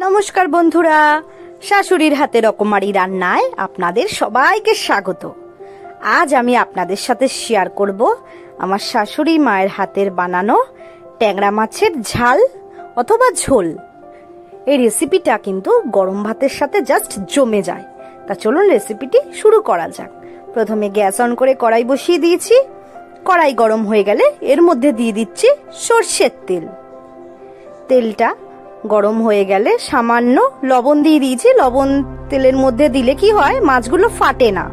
নমস্কার বন্ধুরা, শাশুড়ির হাতে রকমারি রান্নায় আপনাদের সবাইকে স্বাগত। আজ আমি আপনাদের সাথে শেয়ার করব আমার শাশুড়ি মায়ের হাতের বানানো ট্যাংরা মাছের ঝাল অথবা ঝোল। এই রেসিপিটা কিন্তু গরম ভাতের সাথে জাস্ট জমে যায়। তা চলুন রেসিপিটি শুরু করা যাক। প্রথমে গ্যাস অন করে কড়াই বসিয়ে দিয়েছি। কড়াই গরম হয়ে গেলে এর মধ্যে দিয়ে দিচ্ছি সরষের তেল। তেলটা গরম হয়ে গেলে সামান্য লবণ দিয়ে দিয়েছি। লবণ তেলের মধ্যে দিলে কি হয়, মাছগুলো ফাটে না।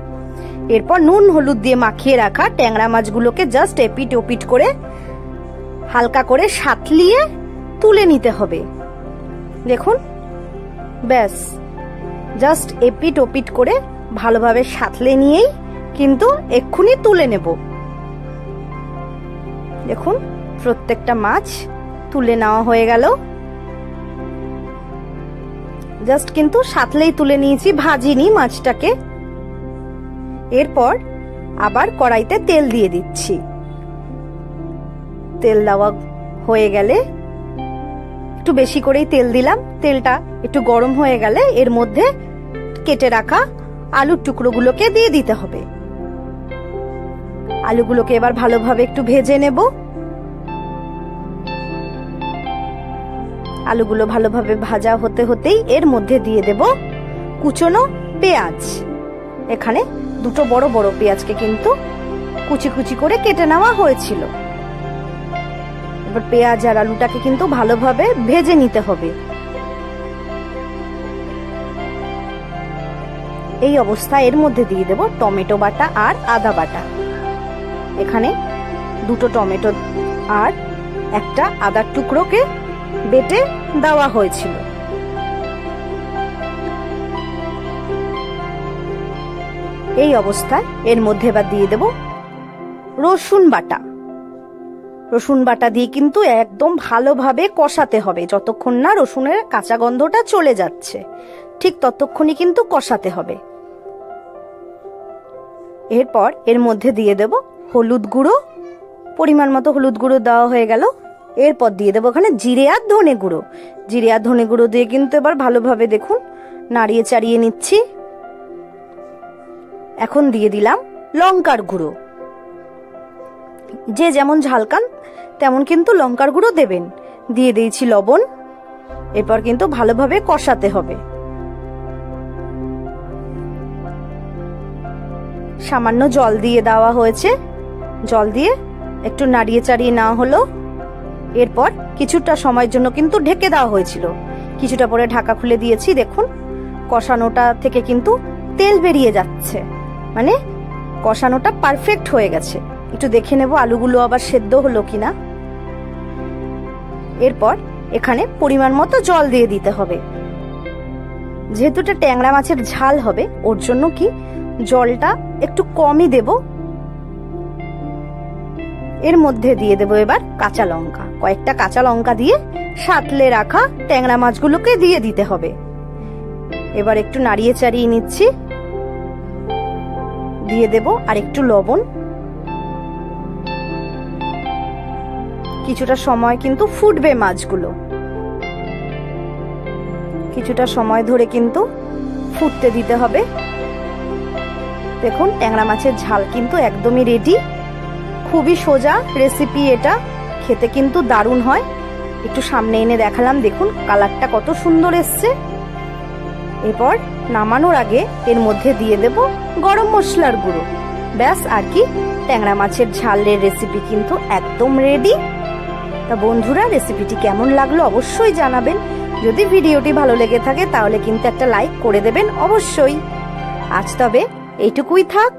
এরপর নুন হলুদ দিয়ে মাখিয়ে রাখা ট্যাংরা মাছগুলোকে জাস্ট এপিট ওপিট করে হালকা করে সাঁতলিয়ে তুলে নিতে হবে। দেখুন, ব্যাস জাস্ট এপিট ওপিট করে ভালোভাবে সাঁতলে নিয়েই কিন্তু এক্ষুনি তুলে নেব। দেখুন, প্রত্যেকটা মাছ তুলে নেওয়া হয়ে গেল। জাস্ট কিন্তু সাঁতলেই তুলে নিয়েছি, ভাজিনি মাছটাকে। এরপর আবার কড়াইতে তেল দিয়ে দিচ্ছি। তেল দেওয়া হয়ে গেলে একটু বেশি করেই তেল দিলাম। তেলটা একটু গরম হয়ে গেলে এর মধ্যে কেটে রাখা আলুর টুকরোগুলোকে দিয়ে দিতে হবে। আলুগুলোকে এবার ভালোভাবে একটু ভেজে নেব। আলুগুলো ভালোভাবে ভাজা হতে হতেই এর মধ্যে দিয়ে দেব কুচনো পেঁয়াজ। এখানে দুটো বড় বড় পেঁয়াজকে কিন্তু কুচি কুচি করে কেটে নেওয়া হয়েছিল। এবার পেঁয়াজ আর আলুটাকে কিন্তু ভালোভাবে ভেজে নিতে হবে। এই অবস্থায় এর মধ্যে দিয়ে দেব টমেটো বাটা আর আদা বাটা। এখানে দুটো টমেটো আর একটা আদার টুকরোকে বেটে দেওয়া হয়েছিল। এই অবস্থায় এর মধ্যে এবার দিয়ে দেব রসুন বাটা। রসুন বাটা দিয়ে কিন্তু একদম ভালোভাবে কষাতে হবে। যতক্ষণ না রসুনের কাঁচা গন্ধটা চলে যাচ্ছে, ঠিক ততক্ষণই কিন্তু কষাতে হবে। এরপর এর মধ্যে দিয়ে দেব হলুদ গুঁড়ো। পরিমাণ মতো হলুদ গুঁড়ো দেওয়া হয়ে গেল। এরপর দিয়ে দেবো এখানে জিরে আর ধনে গুঁড়ো। জিরে আর ধনে গুঁড়ো দিয়ে কিন্তু এবার ভালোভাবে দেখুন নাড়িয়ে চাড়িয়ে নিচ্ছি। এখন দিয়ে দিলাম লঙ্কার গুঁড়ো। যে যেমন ঝাল খান তেমন কিন্তু লঙ্কার গুঁড়ো দেবেন। দিয়ে দিয়েছি লবণ। এরপর কিন্তু ভালোভাবে কষাতে হবে। সামান্য জল দিয়ে দেওয়া হয়েছে। জল দিয়ে একটু নাড়িয়ে চাড়িয়ে নেওয়া হলো। এরপর কিছুটা সময়ের জন্য কিন্তু ঢেকে দেওয়া হয়েছিল। কিছুটা পরে ঢাকা খুলে দিয়েছি। দেখুন, কষানোটা থেকে কিন্তু তেল বেরিয়ে যাচ্ছে, মানে কষানোটা পারফেক্ট হয়ে গেছে। একটু দেখে নেব আলুগুলো আবার সেদ্ধ হলো কিনা। এরপর এখানে পরিমাণ মতো জল দিয়ে দিতে হবে। যেহেতু এটা ট্যাংরা মাছের ঝাল হবে, ওর জন্য কি জলটা একটু কমই দেব। এর মধ্যে দিয়ে দেবো এবার কাঁচা লঙ্কা। কয়েকটা কাঁচা লঙ্কা দিয়ে সাঁতলে রাখা ট্যাংরা মাছগুলোকে দিয়ে দিতে হবে। এবার একটু নাড়িয়ে চাড়িয়ে নিচ্ছি। দিয়ে দেব আর একটু লবণ। কিছুটা সময় কিন্তু ফুটবে মাছগুলো। কিছুটা সময় ধরে কিন্তু ফুটতে দিতে হবে। দেখুন, ট্যাংরা মাছের ঝাল কিন্তু একদমই রেডি। খুবই সোজা রেসিপি এটা, খেতে কিন্তু দারুণ হয়। একটু সামনে এনে দেখালাম, দেখুন কালারটা কত সুন্দর এসছে। এরপর নামানোর আগে এর মধ্যে দিয়ে দেব গরম মশলার গুঁড়ো। ব্যাস, আর কি, ট্যাংরা মাছের ঝালের রেসিপি কিন্তু একদম রেডি। তা বন্ধুরা, রেসিপিটি কেমন লাগলো অবশ্যই জানাবেন। যদি ভিডিওটি ভালো লেগে থাকে তাহলে কিন্তু একটা লাইক করে দেবেন অবশ্যই। আজ তবে এইটুকুই থাক।